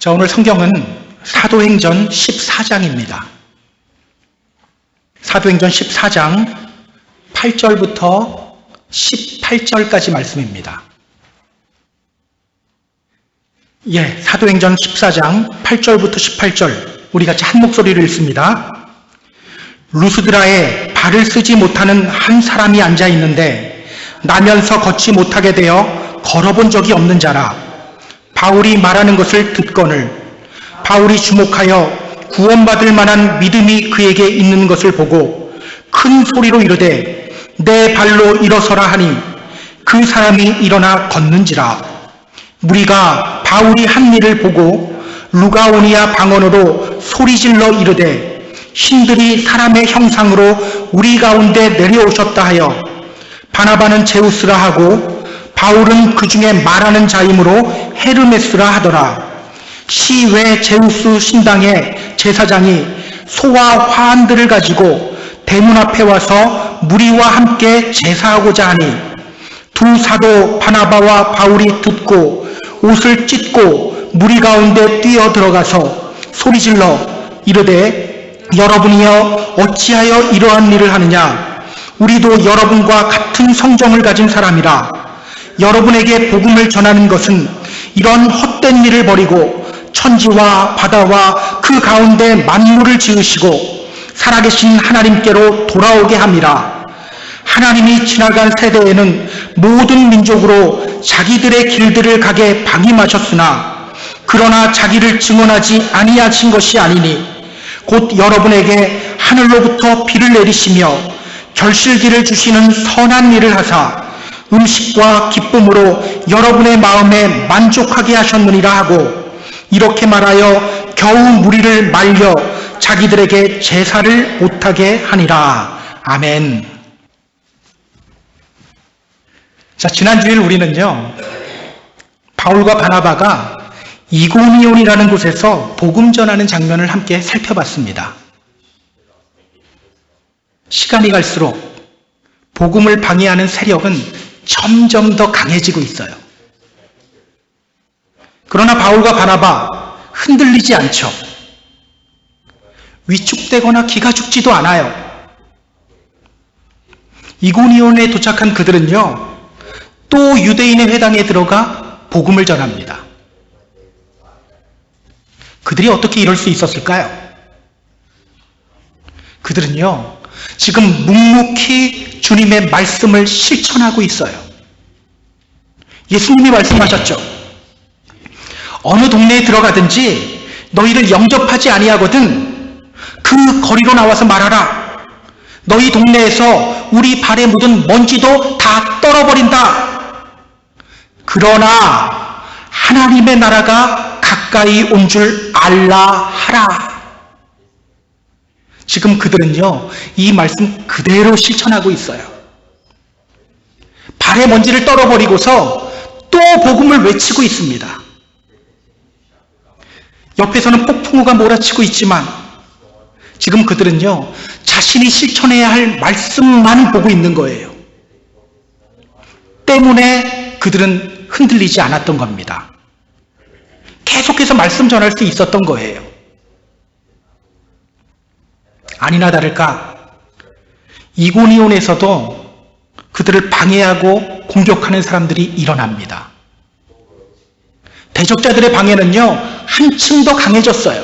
자, 오늘 성경은 사도행전 14장입니다. 사도행전 14장 8절부터 18절까지 말씀입니다. 사도행전 14장 8절부터 18절 우리 같이 한 목소리를 읽습니다. 루스드라에 발을 쓰지 못하는 한 사람이 앉아 있는데 나면서 걷지 못하게 되어 걸어본 적이 없는 자라. 바울이 말하는 것을 듣거늘 바울이 주목하여 구원받을 만한 믿음이 그에게 있는 것을 보고 큰 소리로 이르되 내 발로 일어서라 하니 그 사람이 일어나 걷는지라. 무리가 바울이 한 일을 보고 루가오니아 방언으로 소리질러 이르되 신들이 사람의 형상으로 우리 가운데 내려오셨다 하여 바나바는 제우스라 하고 바울은 그 중에 말하는 자이므로 헤르메스라 하더라. 시외 제우스 신당의 제사장이 소와 화환들을 가지고 대문 앞에 와서 무리와 함께 제사하고자 하니 두 사도 바나바와 바울이 듣고 옷을 찢고 무리 가운데 뛰어 들어가서 소리질러 이르되 여러분이여 어찌하여 이러한 일을 하느냐. 우리도 여러분과 같은 성정을 가진 사람이라. 여러분에게 복음을 전하는 것은 이런 헛된 일을 버리고 천지와 바다와 그 가운데 만물을 지으시고 살아계신 하나님께로 돌아오게 함이라. 하나님이 지나간 세대에는 모든 민족으로 자기들의 길들을 가게 방임하셨으나 그러나 자기를 증언하지 아니하신 것이 아니니 곧 여러분에게 하늘로부터 비를 내리시며 결실기를 주시는 선한 일을 하사 음식과 기쁨으로 여러분의 마음에 만족하게 하셨느니라 하고 이렇게 말하여 겨우 무리를 말려 자기들에게 제사를 못하게 하니라. 아멘. 자, 지난 주일 우리는요, 바울과 바나바가 이고니온이라는 곳에서 복음 전하는 장면을 함께 살펴봤습니다. 시간이 갈수록 복음을 방해하는 세력은 점점 더 강해지고 있어요. 그러나 바울과 바나바 흔들리지 않죠. 위축되거나 기가 죽지도 않아요. 이고니온에 도착한 그들은요, 또 유대인의 회당에 들어가 복음을 전합니다. 그들이 어떻게 이럴 수 있었을까요? 그들은요, 지금 묵묵히 주님의 말씀을 실천하고 있어요. 예수님이 말씀하셨죠. 어느 동네에 들어가든지 너희를 영접하지 아니하거든 그 거리로 나와서 말하라. 너희 동네에서 우리 발에 묻은 먼지도 다 떨어버린다. 그러나 하나님의 나라가 가까이 온 줄 알라 하라. 지금 그들은요, 이 말씀 그대로 실천하고 있어요. 발에 먼지를 떨어버리고서 또 복음을 외치고 있습니다. 옆에서는 폭풍우가 몰아치고 있지만 지금 그들은요, 자신이 실천해야 할 말씀만 보고 있는 거예요. 때문에 그들은 흔들리지 않았던 겁니다. 계속해서 말씀 전할 수 있었던 거예요. 아니나 다를까 이고니온에서도 그들을 방해하고 공격하는 사람들이 일어납니다. 대적자들의 방해는요, 한층 더 강해졌어요.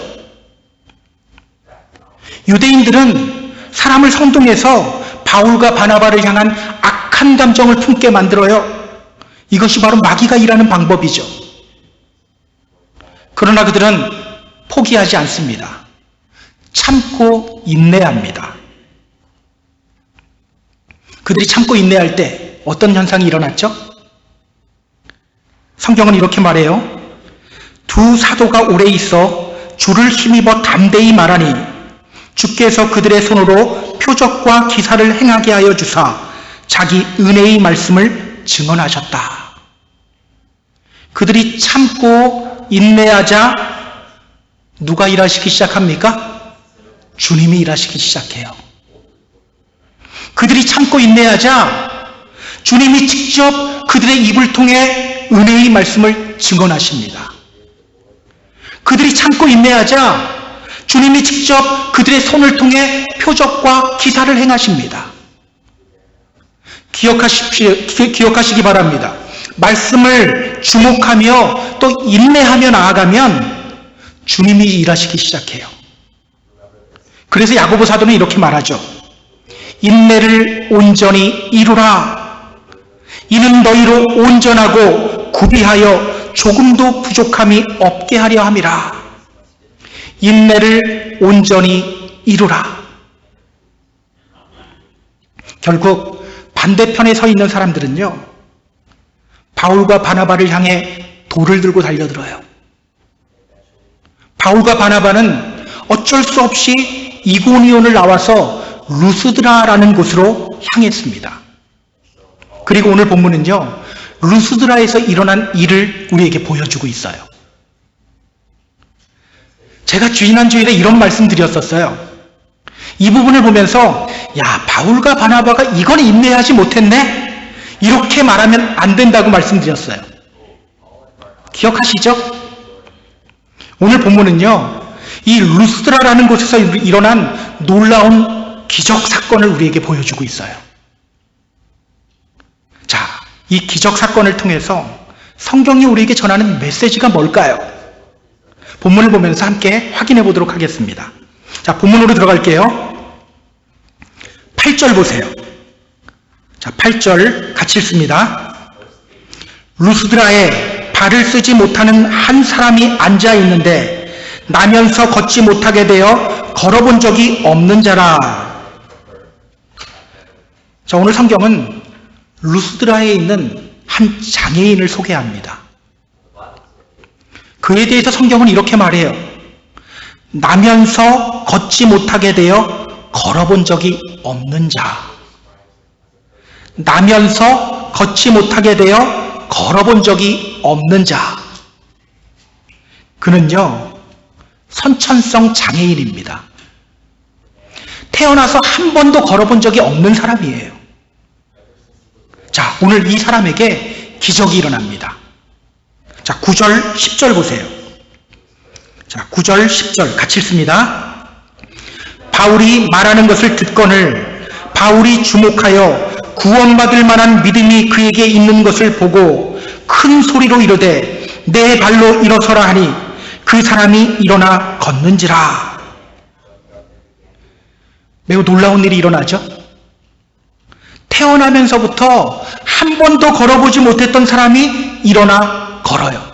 유대인들은 사람을 선동해서 바울과 바나바를 향한 악한 감정을 품게 만들어요. 이것이 바로 마귀가 일하는 방법이죠. 그러나 그들은 포기하지 않습니다. 참고 인내합니다. 그들이 참고 인내할 때 어떤 현상이 일어났죠? 성경은 이렇게 말해요. 두 사도가 오래 있어 주를 힘입어 담대히 말하니 주께서 그들의 손으로 표적과 기사를 행하게 하여 주사 자기 은혜의 말씀을 증언하셨다. 그들이 참고 인내하자 누가 일하시기 시작합니까? 주님이 일하시기 시작해요. 그들이 참고 인내하자 주님이 직접 그들의 입을 통해 은혜의 말씀을 증언하십니다. 그들이 참고 인내하자 주님이 직접 그들의 손을 통해 표적과 기사를 행하십니다. 기억하시기 바랍니다. 말씀을 주목하며 또 인내하며 나아가면 주님이 일하시기 시작해요. 그래서 야고보 사도는 이렇게 말하죠. 인내를 온전히 이루라. 이는 너희로 온전하고 구비하여 조금도 부족함이 없게 하려 함이라. 인내를 온전히 이루라. 결국 반대편에 서 있는 사람들은요, 바울과 바나바를 향해 돌을 들고 달려들어요. 바울과 바나바는 어쩔 수 없이 이고니온을 나와서 루스드라라는 곳으로 향했습니다. 그리고 오늘 본문은요, 루스드라에서 일어난 일을 우리에게 보여주고 있어요. 제가 지난주일에 이런 말씀 드렸었어요. 이 부분을 보면서 야, 바울과 바나바가 이건 인내하지 못했네? 이렇게 말하면 안 된다고 말씀드렸어요. 기억하시죠? 오늘 본문은요, 이 루스드라라는 곳에서 일어난 놀라운 기적 사건을 우리에게 보여주고 있어요. 자, 이 기적 사건을 통해서 성경이 우리에게 전하는 메시지가 뭘까요? 본문을 보면서 함께 확인해 보도록 하겠습니다. 자, 본문으로 들어갈게요. 8절 보세요. 자, 8절 같이 읽습니다. 루스드라에 발을 쓰지 못하는 한 사람이 앉아 있는데 나면서 걷지 못하게 되어 걸어본 적이 없는 자라. 자, 오늘 성경은 루스드라에 있는 한 장애인을 소개합니다. 그에 대해서 성경은 이렇게 말해요. 나면서 걷지 못하게 되어 걸어본 적이 없는 자. 나면서 걷지 못하게 되어 걸어본 적이 없는 자. 그는요, 선천성 장애인입니다. 태어나서 한 번도 걸어본 적이 없는 사람이에요. 자, 오늘 이 사람에게 기적이 일어납니다. 자, 9절, 10절 보세요. 자, 9절, 10절 같이 읽습니다. 바울이 말하는 것을 듣거늘 바울이 주목하여 구원받을 만한 믿음이 그에게 있는 것을 보고 큰 소리로 이르되 내 발로 일어서라 하니 그 사람이 일어나 걷는지라. 매우 놀라운 일이 일어나죠. 태어나면서부터 한 번도 걸어보지 못했던 사람이 일어나 걸어요.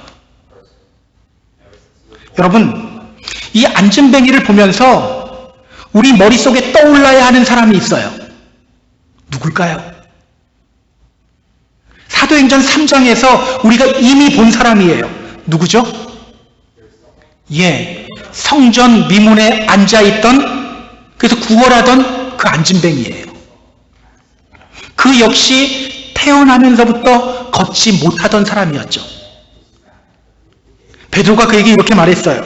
여러분, 이 안진뱅이를 보면서 우리 머릿속에 떠올라야 하는 사람이 있어요. 누굴까요? 사도행전 3장에서 우리가 이미 본 사람이에요. 누구죠? 예, 성전 미문에 앉아있던, 그래서 구걸하던 그 안진뱅이에요. 그 역시 태어나면서부터 걷지 못하던 사람이었죠. 베드로가 그에게 이렇게 말했어요.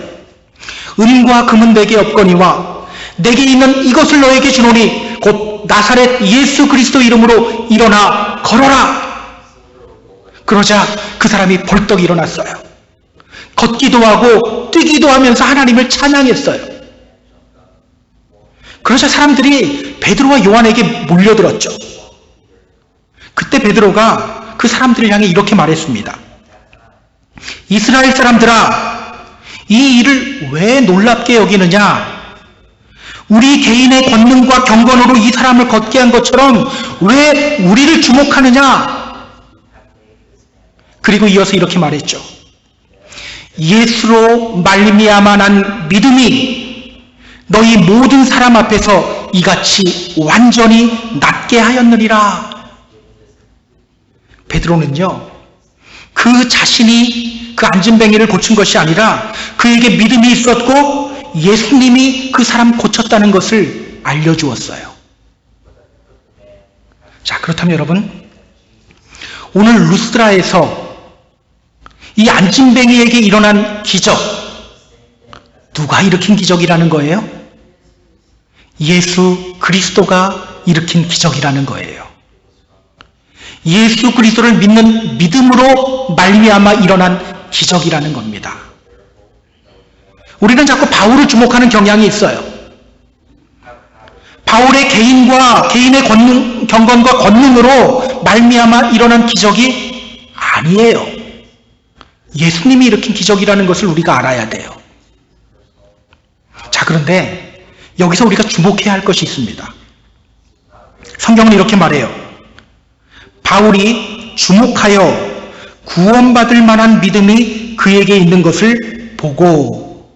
은과 금은 내게 없거니와 내게 있는 이것을 너에게 주노니 곧 나사렛 예수 그리스도 이름으로 일어나 걸어라. 그러자 그 사람이 벌떡 일어났어요. 걷기도 하고 뛰기도 하면서 하나님을 찬양했어요. 그러자 사람들이 베드로와 요한에게 몰려들었죠. 그때 베드로가 그 사람들을 향해 이렇게 말했습니다. 이스라엘 사람들아, 이 일을 왜 놀랍게 여기느냐? 우리 개인의 권능과 경건으로 이 사람을 걷게 한 것처럼 왜 우리를 주목하느냐? 그리고 이어서 이렇게 말했죠. 예수로 말미암아 난 믿음이 너희 모든 사람 앞에서 이같이 완전히 낫게 하였느니라. 베드로는요, 그 자신이 그 안진뱅이를 고친 것이 아니라 그에게 믿음이 있었고 예수님이 그 사람 고쳤다는 것을 알려주었어요. 자, 그렇다면 여러분, 오늘 루스드라에서 이 안진뱅이에게 일어난 기적, 누가 일으킨 기적이라는 거예요? 예수 그리스도가 일으킨 기적이라는 거예요. 예수 그리스도를 믿는 믿음으로 말미암아 일어난 기적이라는 겁니다. 우리는 자꾸 바울을 주목하는 경향이 있어요. 바울의 개인의 경건과 권능으로 말미암아 일어난 기적이 아니에요. 예수님이 일으킨 기적이라는 것을 우리가 알아야 돼요. 자, 그런데 여기서 우리가 주목해야 할 것이 있습니다. 성경은 이렇게 말해요. 바울이 주목하여 구원받을 만한 믿음이 그에게 있는 것을 보고,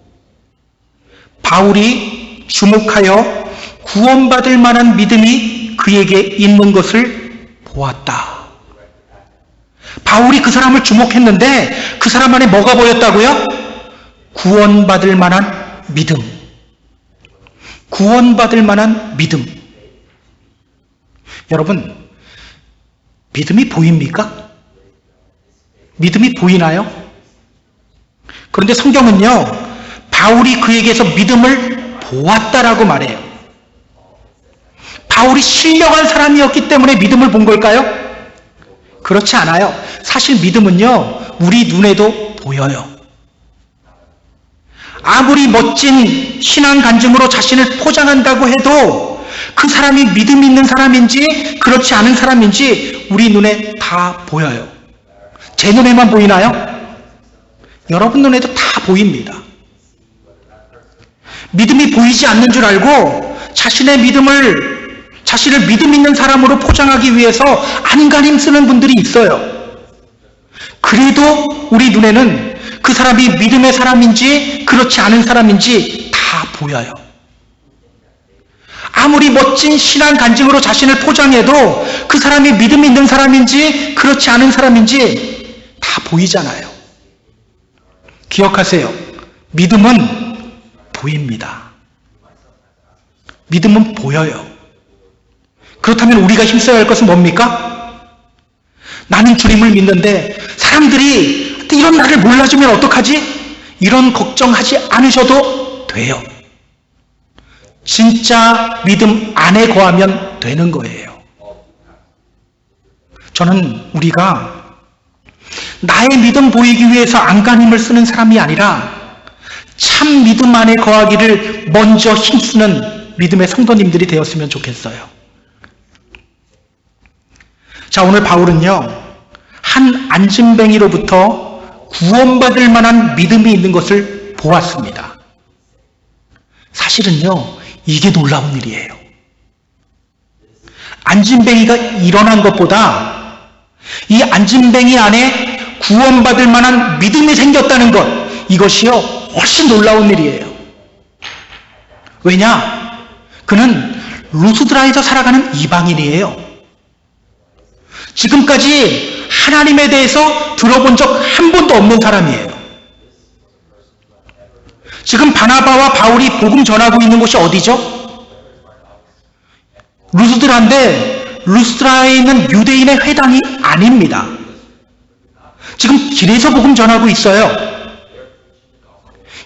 바울이 주목하여 구원받을 만한 믿음이 그에게 있는 것을 보았다. 바울이 그 사람을 주목했는데 그 사람 안에 뭐가 보였다고요? 구원받을 만한 믿음. 구원받을 만한 믿음. 여러분, 믿음이 보입니까? 믿음이 보이나요? 그런데 성경은요, 바울이 그에게서 믿음을 보았다라고 말해요. 바울이 신령한 사람이었기 때문에 믿음을 본 걸까요? 그렇지 않아요. 사실 믿음은요, 우리 눈에도 보여요. 아무리 멋진 신앙 간증으로 자신을 포장한다고 해도 그 사람이 믿음 있는 사람인지 그렇지 않은 사람인지 우리 눈에 다 보여요. 제 눈에만 보이나요? 여러분 눈에도 다 보입니다. 믿음이 보이지 않는 줄 알고 자신을 믿음 있는 사람으로 포장하기 위해서 안간힘 쓰는 분들이 있어요. 그래도 우리 눈에는 그 사람이 믿음의 사람인지 그렇지 않은 사람인지 다 보여요. 아무리 멋진 신앙 간증으로 자신을 포장해도 그 사람이 믿음 있는 사람인지 그렇지 않은 사람인지 다 보이잖아요. 기억하세요. 믿음은 보입니다. 믿음은 보여요. 그렇다면 우리가 힘써야 할 것은 뭡니까? 나는 주님을 믿는데 사람들이 이런 나를 몰라주면 어떡하지? 이런 걱정하지 않으셔도 돼요. 진짜 믿음 안에 거하면 되는 거예요. 저는 우리가 나의 믿음 보이기 위해서 안간힘을 쓰는 사람이 아니라 참 믿음 안에 거하기를 먼저 힘쓰는 믿음의 성도님들이 되었으면 좋겠어요. 자, 오늘 바울은요, 한 안진뱅이로부터 구원받을 만한 믿음이 있는 것을 보았습니다. 사실은요, 이게 놀라운 일이에요. 안진뱅이가 일어난 것보다 이 안진뱅이 안에 구원받을 만한 믿음이 생겼다는 것, 이것이요, 훨씬 놀라운 일이에요. 왜냐? 그는 루스드라에서 살아가는 이방인이에요. 지금까지 하나님에 대해서 들어본 적 한 번도 없는 사람이에요. 지금 바나바와 바울이 복음 전하고 있는 곳이 어디죠? 루스드라인데 루스드라에 있는 유대인의 회당이 아닙니다. 지금 길에서 복음 전하고 있어요.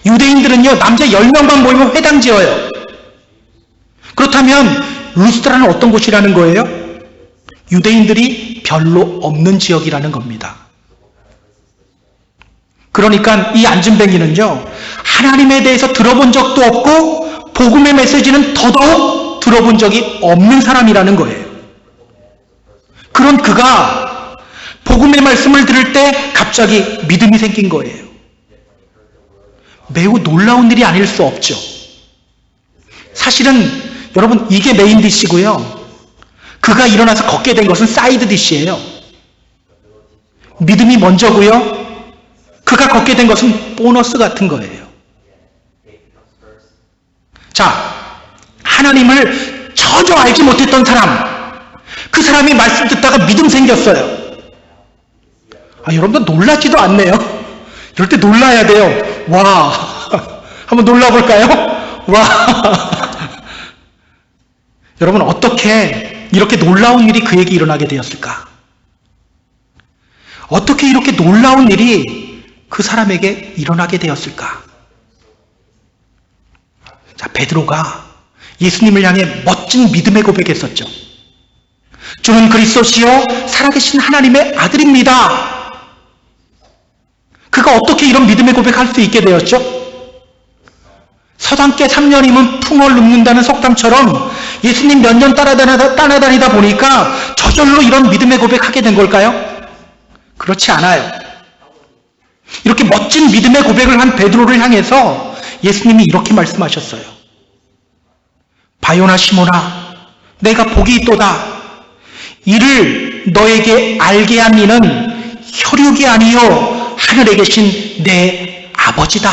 유대인들은요, 남자 10명만 모이면 회당 지어요. 그렇다면 루스드라는 어떤 곳이라는 거예요? 유대인들이 별로 없는 지역이라는 겁니다. 그러니까 이 안진뱅이는요, 하나님에 대해서 들어본 적도 없고 복음의 메시지는 더더욱 들어본 적이 없는 사람이라는 거예요. 그런 그가 복음의 말씀을 들을 때 갑자기 믿음이 생긴 거예요. 매우 놀라운 일이 아닐 수 없죠. 사실은 여러분, 이게 메인 디시고요, 그가 일어나서 걷게 된 것은 사이드 디시예요. 믿음이 먼저고요, 그가 걷게 된 것은 보너스 같은 거예요. 자, 하나님을 전혀 알지 못했던 사람, 그 사람이 말씀 듣다가 믿음 생겼어요. 여러분들 놀라지도 않네요. 이럴 때 놀라야 돼요. 와, 한번 놀라볼까요? 와. 여러분, 어떻게 이렇게 놀라운 일이 그에게 일어나게 되었을까? 어떻게 이렇게 놀라운 일이 그 사람에게 일어나게 되었을까? 자, 베드로가 예수님을 향해 멋진 믿음의 고백했었죠. 주는 그리스도시요 살아계신 하나님의 아들입니다. 그가 어떻게 이런 믿음의 고백할 수 있게 되었죠? 서당계 3년이면 풍을 눕는다는 속담처럼 예수님 몇 년 따라다니다 보니까 저절로 이런 믿음의 고백하게 된 걸까요? 그렇지 않아요. 이렇게 멋진 믿음의 고백을 한 베드로를 향해서 예수님이 이렇게 말씀하셨어요. 바요나 시몬아, 내가 복이 있도다. 이를 너에게 알게 한 이는 혈육이 아니요 하늘에 계신 내 아버지다.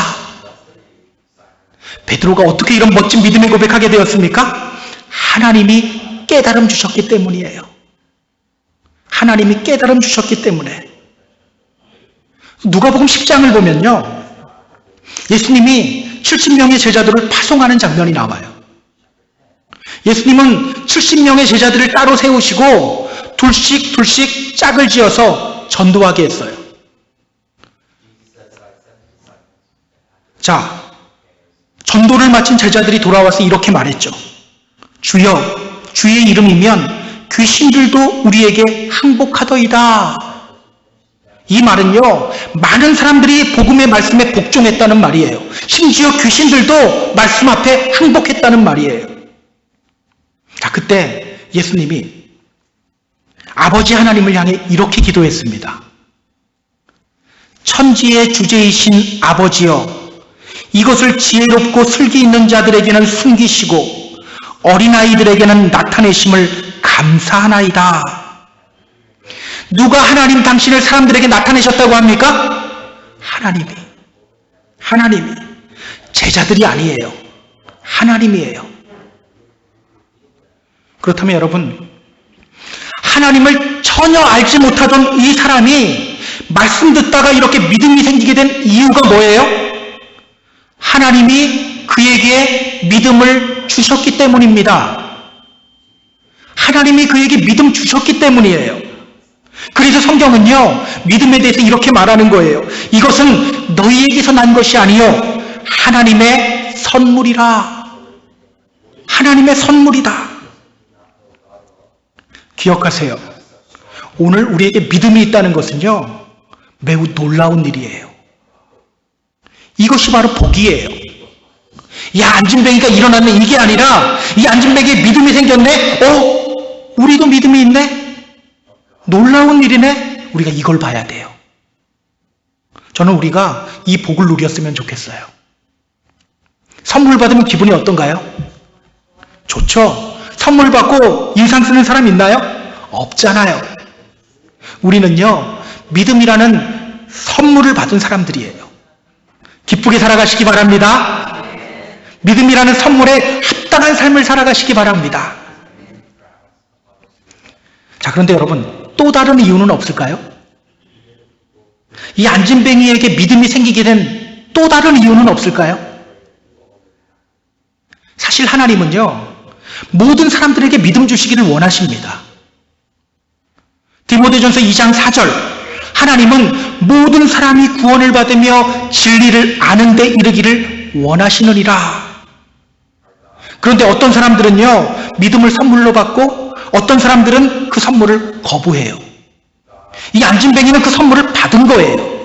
베드로가 어떻게 이런 멋진 믿음의 고백하게 되었습니까? 하나님이 깨달음 주셨기 때문이에요. 하나님이 깨달음 주셨기 때문에. 누가복음 10장을 보면요, 예수님이 70명의 제자들을 파송하는 장면이 나와요. 예수님은 70명의 제자들을 따로 세우시고 둘씩 짝을 지어서 전도하게 했어요. 자, 전도를 마친 제자들이 돌아와서 이렇게 말했죠. 주여, 주의 이름이면 귀신들도 우리에게 항복하더이다. 이 말은요, 많은 사람들이 복음의 말씀에 복종했다는 말이에요. 심지어 귀신들도 말씀 앞에 항복했다는 말이에요. 자, 그때 예수님이 아버지 하나님을 향해 이렇게 기도했습니다. 천지의 주제이신 아버지여, 이것을 지혜롭고 슬기 있는 자들에게는 숨기시고 어린아이들에게는 나타내심을 감사하나이다. 누가 하나님 당신을 사람들에게 나타내셨다고 합니까? 하나님이. 제자들이 아니에요. 하나님이에요. 그렇다면 여러분, 하나님을 전혀 알지 못하던 이 사람이 말씀 듣다가 이렇게 믿음이 생기게 된 이유가 뭐예요? 하나님이 그에게 믿음을 주셨기 때문입니다. 하나님이 그에게 믿음 주셨기 때문이에요. 그래서 성경은요, 믿음에 대해서 이렇게 말하는 거예요. 이것은 너희에게서 난 것이 아니요 하나님의 선물이라. 하나님의 선물이다. 기억하세요. 오늘 우리에게 믿음이 있다는 것은요, 매우 놀라운 일이에요. 이것이 바로 복이에요. 야, 안진뱅이가 일어났네, 이게 아니라 이 안진뱅이에 믿음이 생겼네. 우리도 믿음이 있네. 놀라운 일이네. 우리가 이걸 봐야 돼요. 저는 우리가 이 복을 누렸으면 좋겠어요. 선물 받으면 기분이 어떤가요? 좋죠. 선물 받고 인상 쓰는 사람 있나요? 없잖아요. 우리는요, 믿음이라는 선물을 받은 사람들이에요. 기쁘게 살아가시기 바랍니다. 믿음이라는 선물에 합당한 삶을 살아가시기 바랍니다. 자, 그런데 여러분, 또 다른 이유는 없을까요? 이 안진뱅이에게 믿음이 생기게 된 또 다른 이유는 없을까요? 사실 하나님은요, 모든 사람들에게 믿음 주시기를 원하십니다. 디모데전서 2장 4절, 하나님은 모든 사람이 구원을 받으며 진리를 아는 데 이르기를 원하시느니라. 그런데 어떤 사람들은요, 믿음을 선물로 받고 어떤 사람들은 그 선물을 거부해요. 이 안진뱅이는 그 선물을 받은 거예요.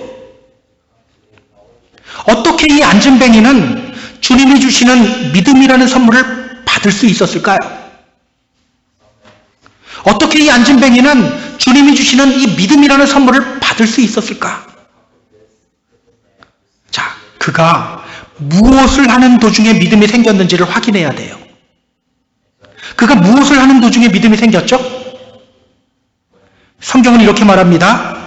어떻게 이 안진뱅이는 주님이 주시는 믿음이라는 선물을 받을 수 있었을까요? 어떻게 이 안진뱅이는 주님이 주시는 이 믿음이라는 선물을 받을 수 있었을까? 자, 그가 무엇을 하는 도중에 믿음이 생겼는지를 확인해야 돼요. 그가 무엇을 하는 도중에 믿음이 생겼죠? 성경은 이렇게 말합니다.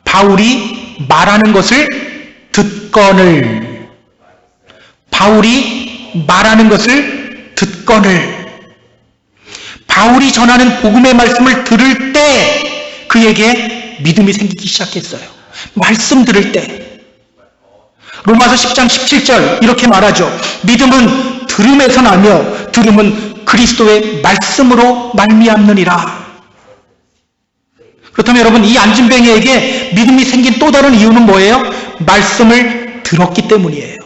바울이 말하는 것을 듣거늘. 바울이 말하는 것을 듣거늘. 바울이 전하는 복음의 말씀을 들을 때 그에게 믿음이 생기기 시작했어요. 말씀 들을 때. 로마서 10장 17절 이렇게 말하죠. 믿음은 들음에서 나며 들음은 그리스도의 말씀으로 말미암느니라. 그렇다면 여러분, 이 안진뱅이에게 믿음이 생긴 또 다른 이유는 뭐예요? 말씀을 들었기 때문이에요.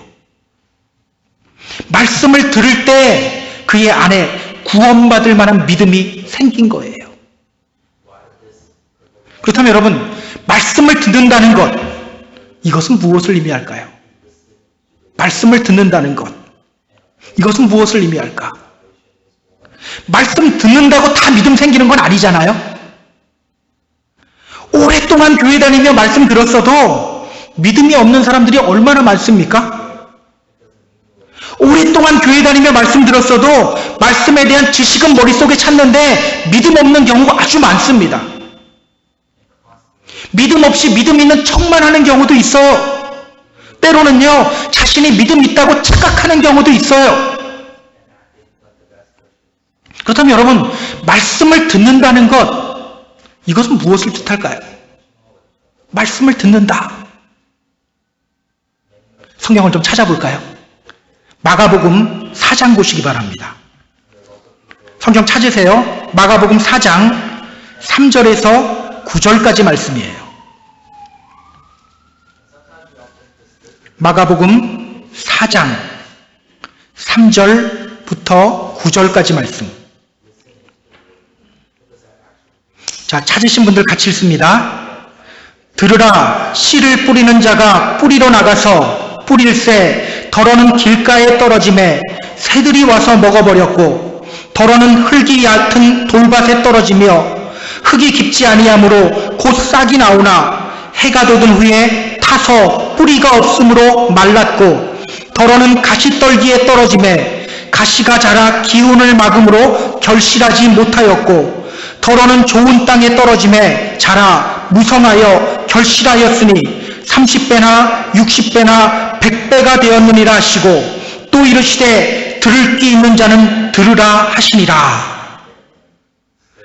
말씀을 들을 때 그의 안에 구원받을 만한 믿음이 생긴 거예요. 그렇다면 여러분, 말씀을 듣는다는 것, 이것은 무엇을 의미할까요? 말씀을 듣는다는 것. 이것은 무엇을 의미할까? 말씀 듣는다고 다 믿음 생기는 건 아니잖아요. 오랫동안 교회 다니며 말씀 들었어도 믿음이 없는 사람들이 얼마나 많습니까? 오랫동안 교회 다니며 말씀 들었어도 말씀에 대한 지식은 머릿속에 찼는데 믿음 없는 경우가 아주 많습니다. 믿음 없이 믿음 있는 척만 하는 경우도 있어요. 때로는요, 자신이 믿음 있다고 착각하는 경우도 있어요. 그렇다면 여러분, 말씀을 듣는다는 것, 이것은 무엇을 뜻할까요? 말씀을 듣는다. 성경을 좀 찾아볼까요? 마가복음 4장 보시기 바랍니다. 성경 찾으세요. 마가복음 4장 3절에서 9절까지 말씀이에요. 마가복음 4장 3절부터 9절까지 말씀. 자, 찾으신 분들 같이 읽습니다. 들으라, 씨를 뿌리는 자가 뿌리러 나가서 뿌릴새 덜어는 길가에 떨어짐에 새들이 와서 먹어버렸고, 덜어는 흙이 얕은 돌밭에 떨어지며 흙이 깊지 아니하므로 곧 싹이 나오나 해가 돋은 후에 타서 뿌리가 없으므로 말랐고, 덜어는 가시떨기에 떨어짐에 가시가 자라 기운을 막음으로 결실하지 못하였고, 덜어는 좋은 땅에 떨어짐에 자라 무성하여 결실하였으니 30배나 60배나 100배가 되었느니라 하시고, 또 이르시되 들을 귀 있는 자는 들으라 하시니라.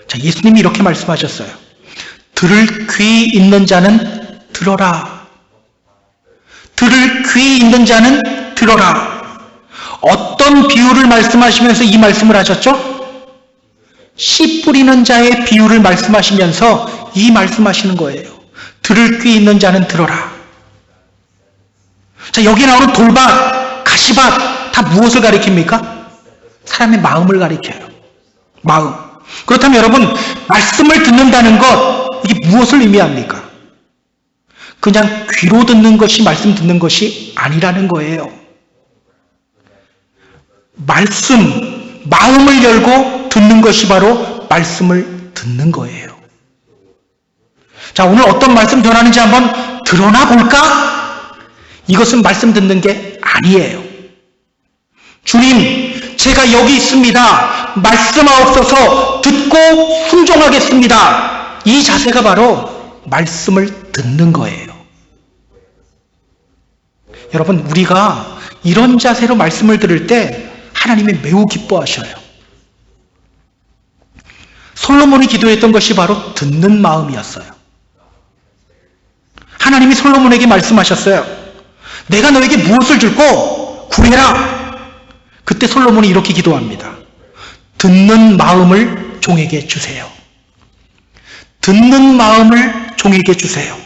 자, 예수님이 이렇게 말씀하셨어요. 들을 귀 있는 자는 들어라. 들을 귀 있는 자는 들어라. 어떤 비유를 말씀하시면서 이 말씀을 하셨죠? 씨 뿌리는 자의 비유를 말씀하시면서 이 말씀하시는 거예요. 들을 귀 있는 자는 들어라. 자, 여기 나오는 돌밭, 가시밭 다 무엇을 가리킵니까? 사람의 마음을 가리켜요. 마음. 그렇다면 여러분, 말씀을 듣는다는 것, 이게 무엇을 의미합니까? 그냥 귀로 듣는 것이 말씀 듣는 것이 아니라는 거예요. 말씀, 마음을 열고 듣는 것이 바로 말씀을 듣는 거예요. 자, 오늘 어떤 말씀 전하는지 한번 드러나 볼까? 이것은 말씀 듣는 게 아니에요. 주님, 제가 여기 있습니다. 말씀하옵소서. 듣고 순종하겠습니다. 이 자세가 바로 말씀을 듣는 거예요. 여러분, 우리가 이런 자세로 말씀을 들을 때 하나님이 매우 기뻐하셔요. 솔로몬이 기도했던 것이 바로 듣는 마음이었어요. 하나님이 솔로몬에게 말씀하셨어요. 내가 너에게 무엇을 줄고 구해라. 그때 솔로몬이 이렇게 기도합니다. 듣는 마음을 종에게 주세요. 듣는 마음을 종에게 주세요.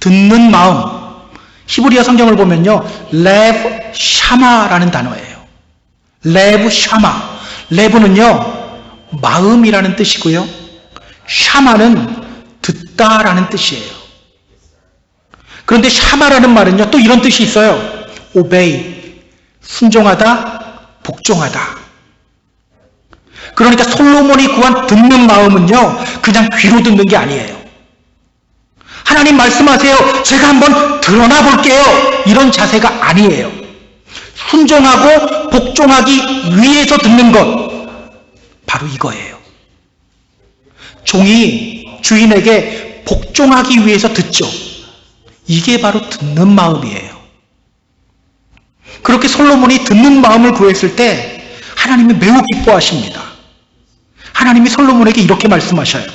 듣는 마음. 히브리어 성경을 보면요, 레브 샤마라는 단어예요. 레브 샤마. 레브는요, 마음이라는 뜻이고요, 샤마는 듣다라는 뜻이에요. 그런데 샤마라는 말은요, 또 이런 뜻이 있어요. obey, 순종하다, 복종하다. 그러니까 솔로몬이 구한 듣는 마음은요, 그냥 귀로 듣는 게 아니에요. 하나님 말씀하세요. 제가 한번 드러나 볼게요. 이런 자세가 아니에요. 순종하고 복종하기 위해서 듣는 것, 바로 이거예요. 종이 주인에게 복종하기 위해서 듣죠. 이게 바로 듣는 마음이에요. 그렇게 솔로몬이 듣는 마음을 구했을 때 하나님이 매우 기뻐하십니다. 하나님이 솔로몬에게 이렇게 말씀하셔요.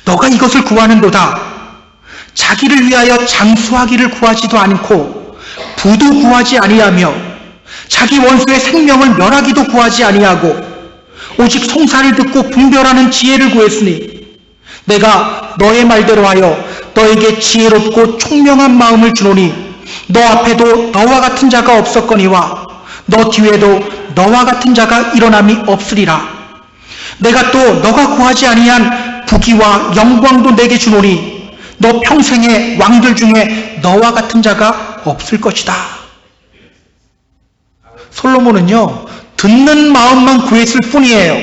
너가 이것을 구하는도다. 자기를 위하여 장수하기를 구하지도 않고 부도 구하지 아니하며 자기 원수의 생명을 멸하기도 구하지 아니하고 오직 송사를 듣고 분별하는 지혜를 구했으니 내가 너의 말대로 하여 너에게 지혜롭고 총명한 마음을 주노니 너 앞에도 너와 같은 자가 없었거니와 너 뒤에도 너와 같은 자가 일어남이 없으리라. 내가 또 너가 구하지 아니한 부귀와 영광도 내게 주노니 너 평생의 왕들 중에 너와 같은 자가 없을 것이다. 솔로몬은요, 듣는 마음만 구했을 뿐이에요.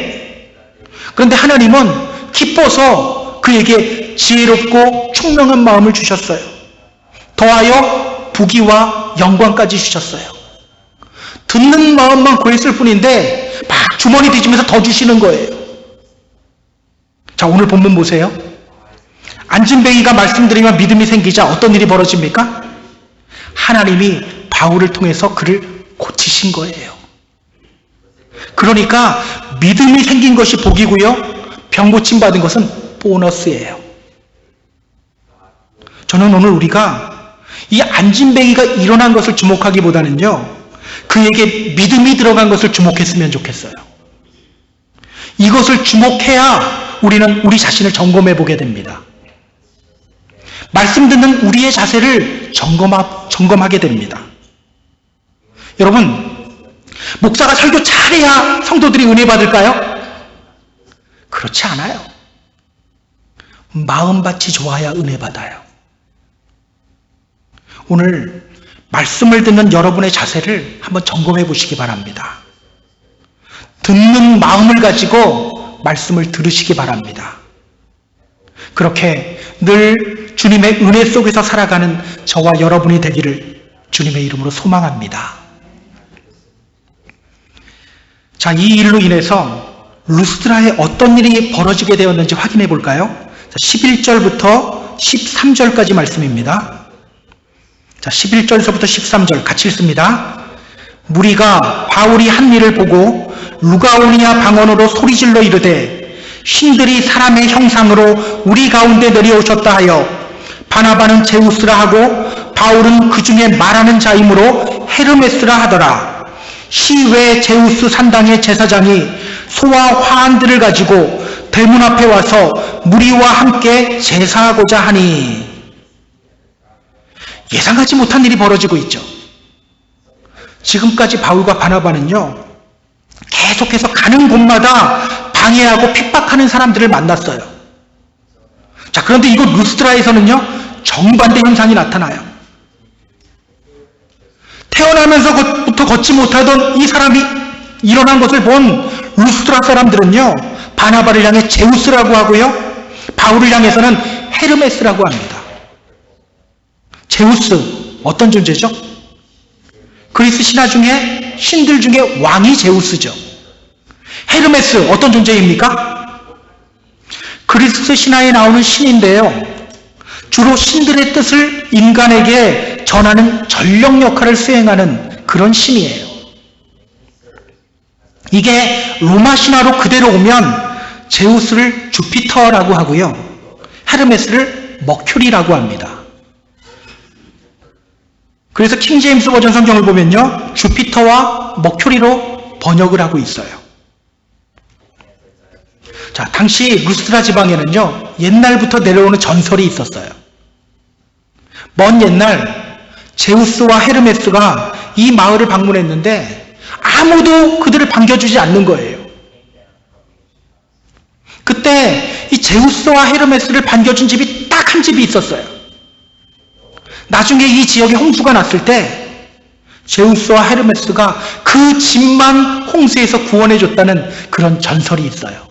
그런데 하나님은 기뻐서 그에게 지혜롭고 총명한 마음을 주셨어요. 더하여 부귀와 영광까지 주셨어요. 듣는 마음만 구했을 뿐인데 막 주머니 뒤지면서 더 주시는 거예요. 자, 오늘 본문 보세요. 안진뱅이가 말씀드리면 믿음이 생기자 어떤 일이 벌어집니까? 하나님이 바울을 통해서 그를 고치신 거예요. 그러니까 믿음이 생긴 것이 복이고요, 병 고침 받은 것은 보너스예요. 저는 오늘 우리가 이 안진뱅이가 일어난 것을 주목하기보다는요, 그에게 믿음이 들어간 것을 주목했으면 좋겠어요. 이것을 주목해야 우리는 우리 자신을 점검해 보게 됩니다. 말씀 듣는 우리의 자세를 점검하게 됩니다. 여러분, 목사가 설교 잘해야 성도들이 은혜 받을까요? 그렇지 않아요. 마음밭이 좋아야 은혜 받아요. 오늘 말씀을 듣는 여러분의 자세를 한번 점검해 보시기 바랍니다. 듣는 마음을 가지고 말씀을 들으시기 바랍니다. 그렇게 늘 주님의 은혜 속에서 살아가는 저와 여러분이 되기를 주님의 이름으로 소망합니다. 자, 이 일로 인해서 루스드라에 어떤 일이 벌어지게 되었는지 확인해 볼까요? 11절부터 13절까지 말씀입니다. 자, 11절에서부터 13절 같이 읽습니다. 무리가 바울이 한 일을 보고 루가오니아 방언으로 소리질러 이르되 신들이 사람의 형상으로 우리 가운데 내려오셨다 하여 바나바는 제우스라 하고 바울은 그 중에 말하는 자이므로 헤르메스라 하더라. 시외 제우스 산당의 제사장이 소와 화환들을 가지고 대문 앞에 와서 무리와 함께 제사하고자 하니, 예상하지 못한 일이 벌어지고 있죠. 지금까지 바울과 바나바는요, 계속해서 가는 곳마다 방해하고 핍박하는 사람들을 만났어요. 자, 그런데 이곳 루스드라에서는요, 정반대 현상이 나타나요. 태어나면서부터 걷지 못하던 이 사람이 일어난 것을 본 루스드라 사람들은요, 바나바를 향해 제우스라고 하고요, 바울을 향해서는 헤르메스라고 합니다. 제우스, 어떤 존재죠? 그리스 신화 중에, 신들 중에 왕이 제우스죠. 헤르메스, 어떤 존재입니까? 그리스 신화에 나오는 신인데요, 주로 신들의 뜻을 인간에게 전하는 전령 역할을 수행하는 그런 신이에요. 이게 로마 신화로 그대로 오면 제우스를 주피터라고 하고요, 헤르메스를 머큐리라고 합니다. 그래서 킹제임스 버전 성경을 보면요, 주피터와 머큐리로 번역을 하고 있어요. 자, 당시 루스드라 지방에는요, 옛날부터 내려오는 전설이 있었어요. 먼 옛날 제우스와 헤르메스가 이 마을을 방문했는데 아무도 그들을 반겨주지 않는 거예요. 그때 이 제우스와 헤르메스를 반겨준 집이 딱 한 집이 있었어요. 나중에 이 지역에 홍수가 났을 때 제우스와 헤르메스가 그 집만 홍수에서 구원해줬다는 그런 전설이 있어요.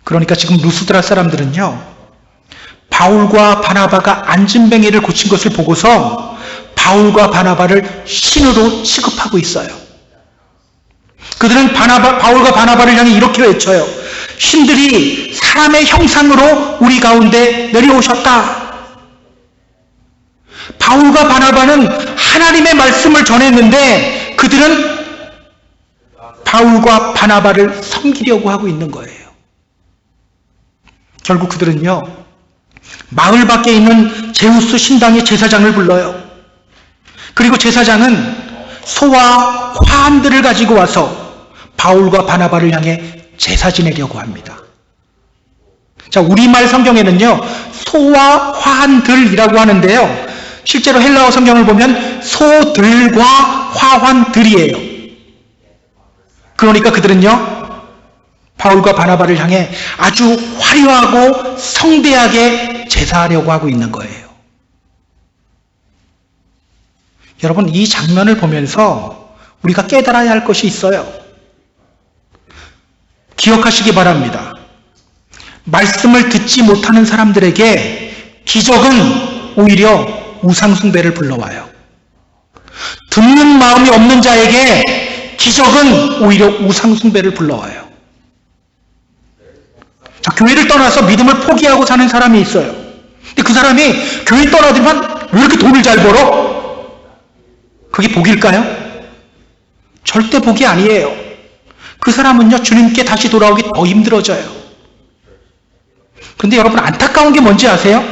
그러니까 지금 루스드라 사람들은요, 바울과 바나바가 안진뱅이를 고친 것을 보고서 바울과 바나바를 신으로 취급하고 있어요. 그들은 바울과 바나바를 향해 이렇게 외쳐요. 신들이 사람의 형상으로 우리 가운데 내려오셨다. 바울과 바나바는 하나님의 말씀을 전했는데 그들은 바울과 바나바를 섬기려고 하고 있는 거예요. 결국 그들은요, 마을 밖에 있는 제우스 신당의 제사장을 불러요. 그리고 제사장은 소와 화환들을 가지고 와서 바울과 바나바를 향해 제사 지내려고 합니다. 자, 우리말 성경에는요, 소와 화환들이라고 하는데요, 실제로 헬라어 성경을 보면 소들과 화환들이에요. 그러니까 그들은요, 바울과 바나바를 향해 아주 화려하고 성대하게 제사하려고 하고 있는 거예요. 여러분, 이 장면을 보면서 우리가 깨달아야 할 것이 있어요. 기억하시기 바랍니다. 말씀을 듣지 못하는 사람들에게 기적은 오히려 우상숭배를 불러와요. 듣는 마음이 없는 자에게 기적은 오히려 우상숭배를 불러와요. 자, 교회를 떠나서 믿음을 포기하고 사는 사람이 있어요. 근데 그 사람이 교회 떠나더만 왜 이렇게 돈을 잘 벌어? 그게 복일까요? 절대 복이 아니에요. 그 사람은요, 주님께 다시 돌아오기 더 힘들어져요. 그런데 여러분, 안타까운 게 뭔지 아세요?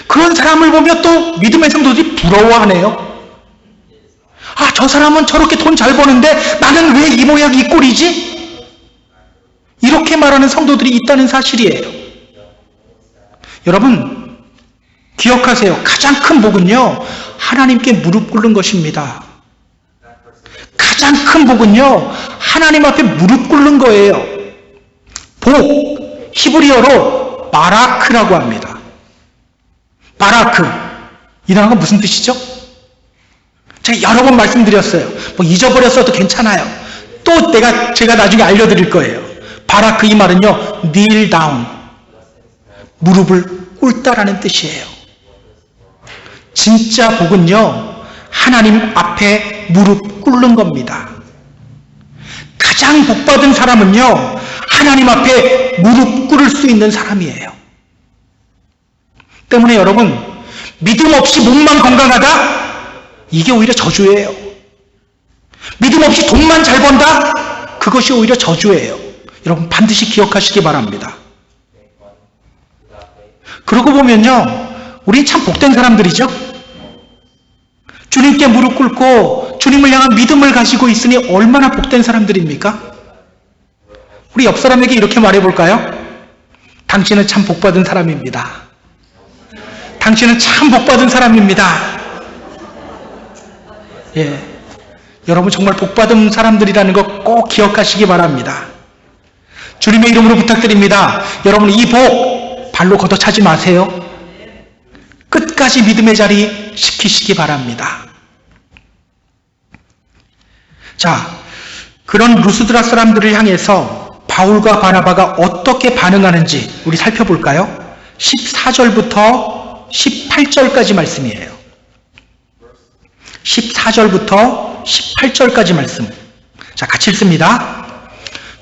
그런 사람을 보면 또 믿음의 성도들이 부러워하네요. 아, 저 사람은 저렇게 돈 잘 버는데 나는 왜 이 모양 이 꼴이지? 이렇게 말하는 성도들이 있다는 사실이에요. 여러분, 기억하세요. 가장 큰 복은요, 하나님께 무릎 꿇는 것입니다. 가장 큰 복은요, 하나님 앞에 무릎 꿇는 거예요. 복, 히브리어로 바라크라고 합니다. 바라크. 이 단어가 무슨 뜻이죠? 제가 여러 번 말씀드렸어요. 뭐 잊어버렸어도 괜찮아요. 또 제가 나중에 알려드릴 거예요. 바라크, 이 말은요, kneel down, 무릎을 꿇다라는 뜻이에요. 진짜 복은요, 하나님 앞에 무릎 꿇는 겁니다. 가장 복받은 사람은요, 하나님 앞에 무릎 꿇을 수 있는 사람이에요. 때문에 여러분, 믿음 없이 몸만 건강하다? 이게 오히려 저주예요. 믿음 없이 돈만 잘 번다? 그것이 오히려 저주예요. 여러분, 반드시 기억하시기 바랍니다. 그러고 보면요, 우린 참 복된 사람들이죠? 주님께 무릎 꿇고 주님을 향한 믿음을 가지고 있으니 얼마나 복된 사람들입니까? 우리 옆 사람에게 이렇게 말해볼까요? 당신은 참 복받은 사람입니다. 당신은 참 복받은 사람입니다. 예, 여러분 정말 복받은 사람들이라는 거 꼭 기억하시기 바랍니다. 주님의 이름으로 부탁드립니다. 여러분, 이 복 발로 걷어차지 마세요. 끝까지 믿음의 자리 지키시기 바랍니다. 자, 그런 루스드라 사람들을 향해서 바울과 바나바가 어떻게 반응하는지 우리 살펴볼까요? 14절부터 18절까지 말씀이에요. 14절부터 18절까지 말씀. 자, 같이 읽습니다.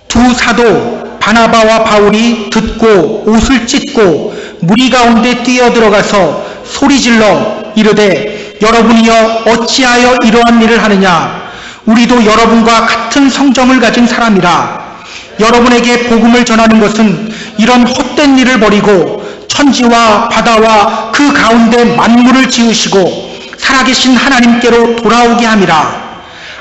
두 사도 바나바와 바울이 듣고 옷을 찢고 무리 가운데 뛰어들어가서 소리질러 이르되 여러분이여 어찌하여 이러한 일을 하느냐? 우리도 여러분과 같은 성정을 가진 사람이라. 여러분에게 복음을 전하는 것은 이런 헛된 일을 버리고 천지와 바다와 그 가운데 만물을 지으시고 살아계신 하나님께로 돌아오게 함이라.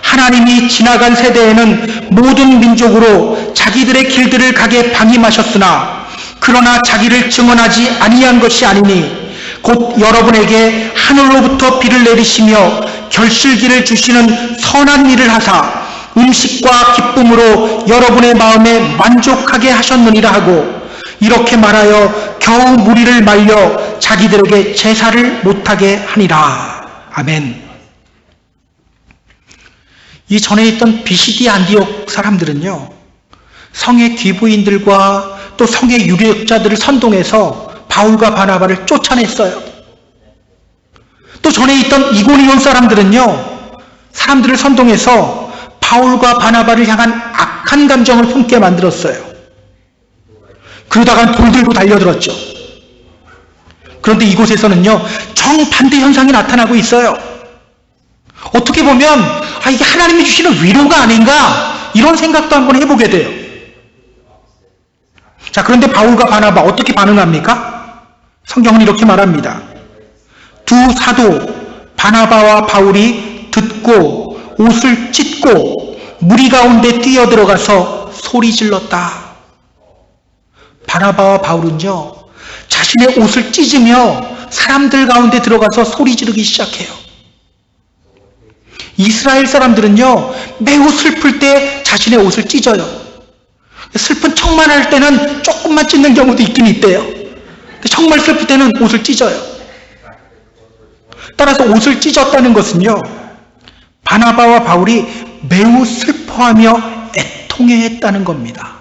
하나님이 지나간 세대에는 모든 민족으로 자기들의 길들을 가게 방임하셨으나 그러나 자기를 증언하지 아니한 것이 아니니 곧 여러분에게 하늘로부터 비를 내리시며 결실기를 주시는 선한 일을 하사 음식과 기쁨으로 여러분의 마음에 만족하게 하셨느니라 하고 이렇게 말하여 겨우 무리를 말려 자기들에게 제사를 못하게 하니라. 아멘. 이 전에 있던 비시디 안디옥 사람들은요, 성의 귀부인들과 또 성의 유력자들을 선동해서 바울과 바나바를 쫓아냈어요. 또 전에 있던 이고니온 사람들은요, 사람들을 선동해서 바울과 바나바를 향한 악한 감정을 품게 만들었어요. 그러다간 돌들고 달려들었죠. 그런데 이곳에서는요, 정반대 현상이 나타나고 있어요. 어떻게 보면 이게 하나님이 주시는 위로가 아닌가, 이런 생각도 한번 해보게 돼요. 자, 그런데 바울과 바나바 어떻게 반응합니까? 성경은 이렇게 말합니다. 두 사도 바나바와 바울이 듣고 옷을 찢고 무리 가운데 뛰어들어가서 소리 질렀다. 바나바와 바울은요, 자신의 옷을 찢으며 사람들 가운데 들어가서 소리 지르기 시작해요. 이스라엘 사람들은요, 매우 슬플 때 자신의 옷을 찢어요. 슬픈 척만 할 때는 조금만 찢는 경우도 있긴 있대요. 정말 슬플 때는 옷을 찢어요. 따라서 옷을 찢었다는 것은요, 바나바와 바울이 매우 슬퍼하며 애통해했다는 겁니다.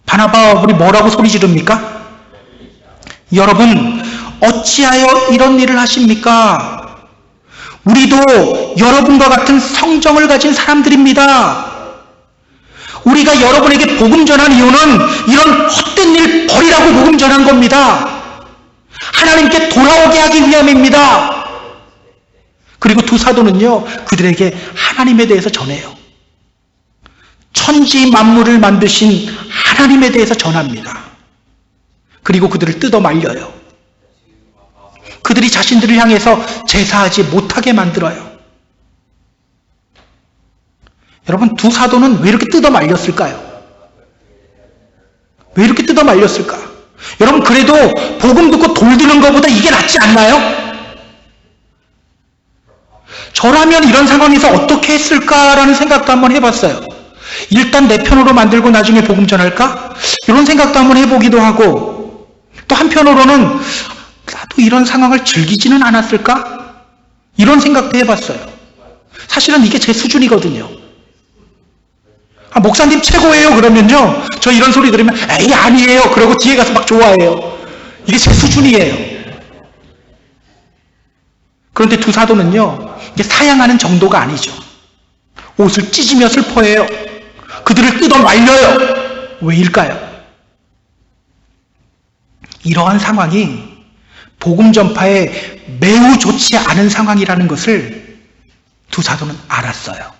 바나바와 바울이 뭐라고 소리 지릅니까? 여러분, 어찌하여 이런 일을 하십니까? 우리도 여러분과 같은 성정을 가진 사람들입니다. 우리가 여러분에게 복음 전한 이유는 이런 헛된 일 버리라고 복음 전한 겁니다. 하나님께 돌아오게 하기 위함입니다. 그리고 두 사도는요, 그들에게 하나님에 대해서 전해요. 천지 만물을 만드신 하나님에 대해서 전합니다. 그리고 그들을 뜯어 말려요. 그들이 자신들을 향해서 제사하지 못하게 만들어요. 여러분, 두 사도는 왜 이렇게 뜯어 말렸을까요? 왜 이렇게 뜯어 말렸을까? 여러분, 그래도 복음 듣고 돌드는 것보다 이게 낫지 않나요? 저라면 이런 상황에서 어떻게 했을까라는 생각도 한번 해봤어요. 일단 내 편으로 만들고 나중에 복음 전할까? 이런 생각도 한번 해보기도 하고, 또 한편으로는 나도 이런 상황을 즐기지는 않았을까? 이런 생각도 해봤어요. 사실은 이게 제 수준이거든요. 목사님 최고예요 그러면요, 저 이런 소리 들으면 에이 아니에요 그러고 뒤에 가서 막 좋아해요. 이게 제 수준이에요. 그런데 두 사도는요, 이게 사양하는 정도가 아니죠. 옷을 찢으며 슬퍼해요. 그들을 뜯어 말려요. 왜일까요? 이러한 상황이 복음 전파에 매우 좋지 않은 상황이라는 것을 두 사도는 알았어요.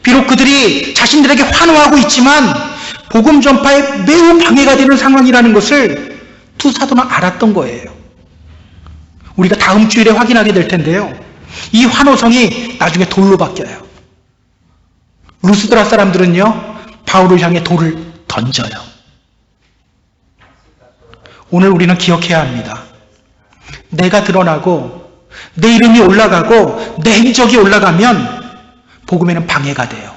비록 그들이 자신들에게 환호하고 있지만 복음 전파에 매우 방해가 되는 상황이라는 것을 두 사도는 알았던 거예요. 우리가 다음 주일에 확인하게 될 텐데요, 이 환호성이 나중에 돌로 바뀌어요. 루스드라 사람들은요, 바울을 향해 돌을 던져요. 오늘 우리는 기억해야 합니다. 내가 드러나고 내 이름이 올라가고 내 행적이 올라가면 복음에는 방해가 돼요.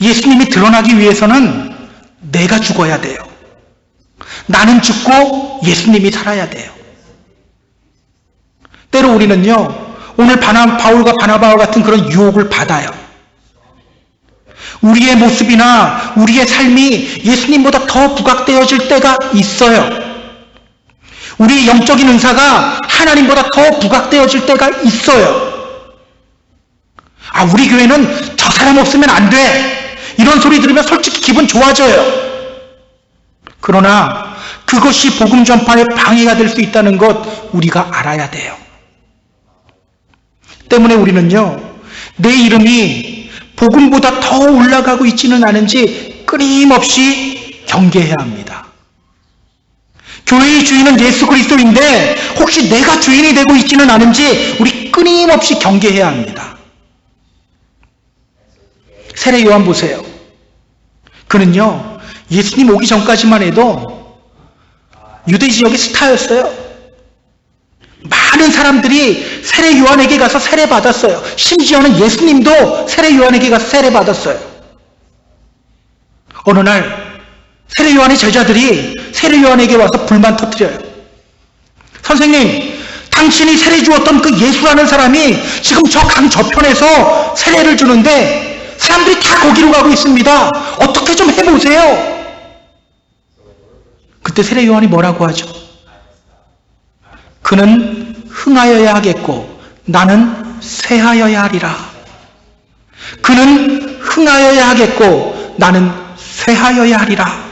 예수님이 드러나기 위해서는 내가 죽어야 돼요. 나는 죽고 예수님이 살아야 돼요. 때로 우리는요, 오늘 바울과 바나바와 같은 그런 유혹을 받아요. 우리의 모습이나 우리의 삶이 예수님보다 더 부각되어질 때가 있어요. 우리의 영적인 은사가 하나님보다 더 부각되어질 때가 있어요. 우리 교회는 저 사람 없으면 안 돼, 이런 소리 들으면 솔직히 기분 좋아져요. 그러나 그것이 복음 전파에 방해가 될 수 있다는 것 우리가 알아야 돼요. 때문에 우리는요, 내 이름이 복음보다 더 올라가고 있지는 않은지 끊임없이 경계해야 합니다. 교회의 주인은 예수 그리스도인데 혹시 내가 주인이 되고 있지는 않은지 우리 끊임없이 경계해야 합니다. 세례 요한 보세요. 그는요, 예수님 오기 전까지만 해도 유대 지역의 스타였어요. 많은 사람들이 세례 요한에게 가서 세례 받았어요. 심지어는 예수님도 세례 요한에게 가서 세례 받았어요. 어느 날 세례 요한의 제자들이 세례 요한에게 와서 불만 터뜨려요. 선생님, 당신이 세례 주었던 그 예수라는 사람이 지금 저 강 저편에서 세례를 주는데 사람들이 다 거기로 가고 있습니다. 어떻게 좀 해보세요. 그때 세례 요한이 뭐라고 하죠? 그는 흥하여야 하겠고 나는 쇠하여야 하리라. 그는 흥하여야 하겠고 나는 쇠하여야 하리라.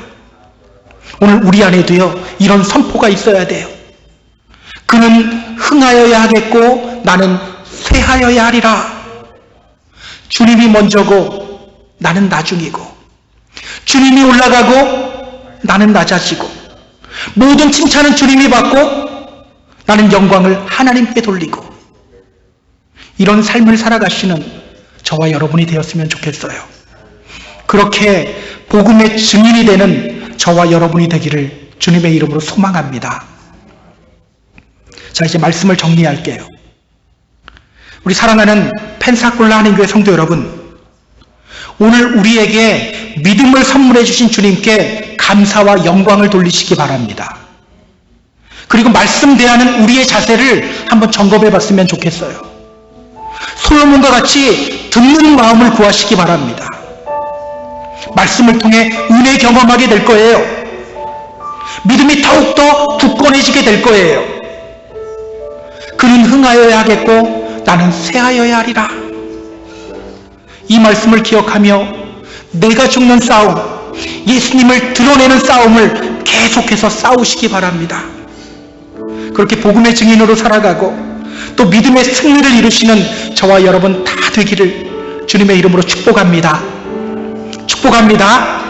오늘 우리 안에도요, 이런 선포가 있어야 돼요. 그는 흥하여야 하겠고 나는 쇠하여야 하리라. 주님이 먼저고 나는 나중이고, 주님이 올라가고 나는 낮아지고, 모든 칭찬은 주님이 받고 나는 영광을 하나님께 돌리고, 이런 삶을 살아가시는 저와 여러분이 되었으면 좋겠어요. 그렇게 복음의 증인이 되는 저와 여러분이 되기를 주님의 이름으로 소망합니다. 자, 이제 말씀을 정리할게요. 우리 사랑하는 펜사콜라 한인교회 성도 여러분, 오늘 우리에게 믿음을 선물해 주신 주님께 감사와 영광을 돌리시기 바랍니다. 그리고 말씀 대하는 우리의 자세를 한번 점검해 봤으면 좋겠어요. 솔로몬과 같이 듣는 마음을 구하시기 바랍니다. 말씀을 통해 은혜 경험하게 될 거예요. 믿음이 더욱더 굳건해지게 될 거예요. 그는 흥하여야 하겠고 나는 쇠하여야 하리라. 이 말씀을 기억하며 내가 죽는 싸움, 예수님을 드러내는 싸움을 계속해서 싸우시기 바랍니다. 그렇게 복음의 증인으로 살아가고 또 믿음의 승리를 이루시는 저와 여러분 다 되기를 주님의 이름으로 축복합니다. 축복합니다.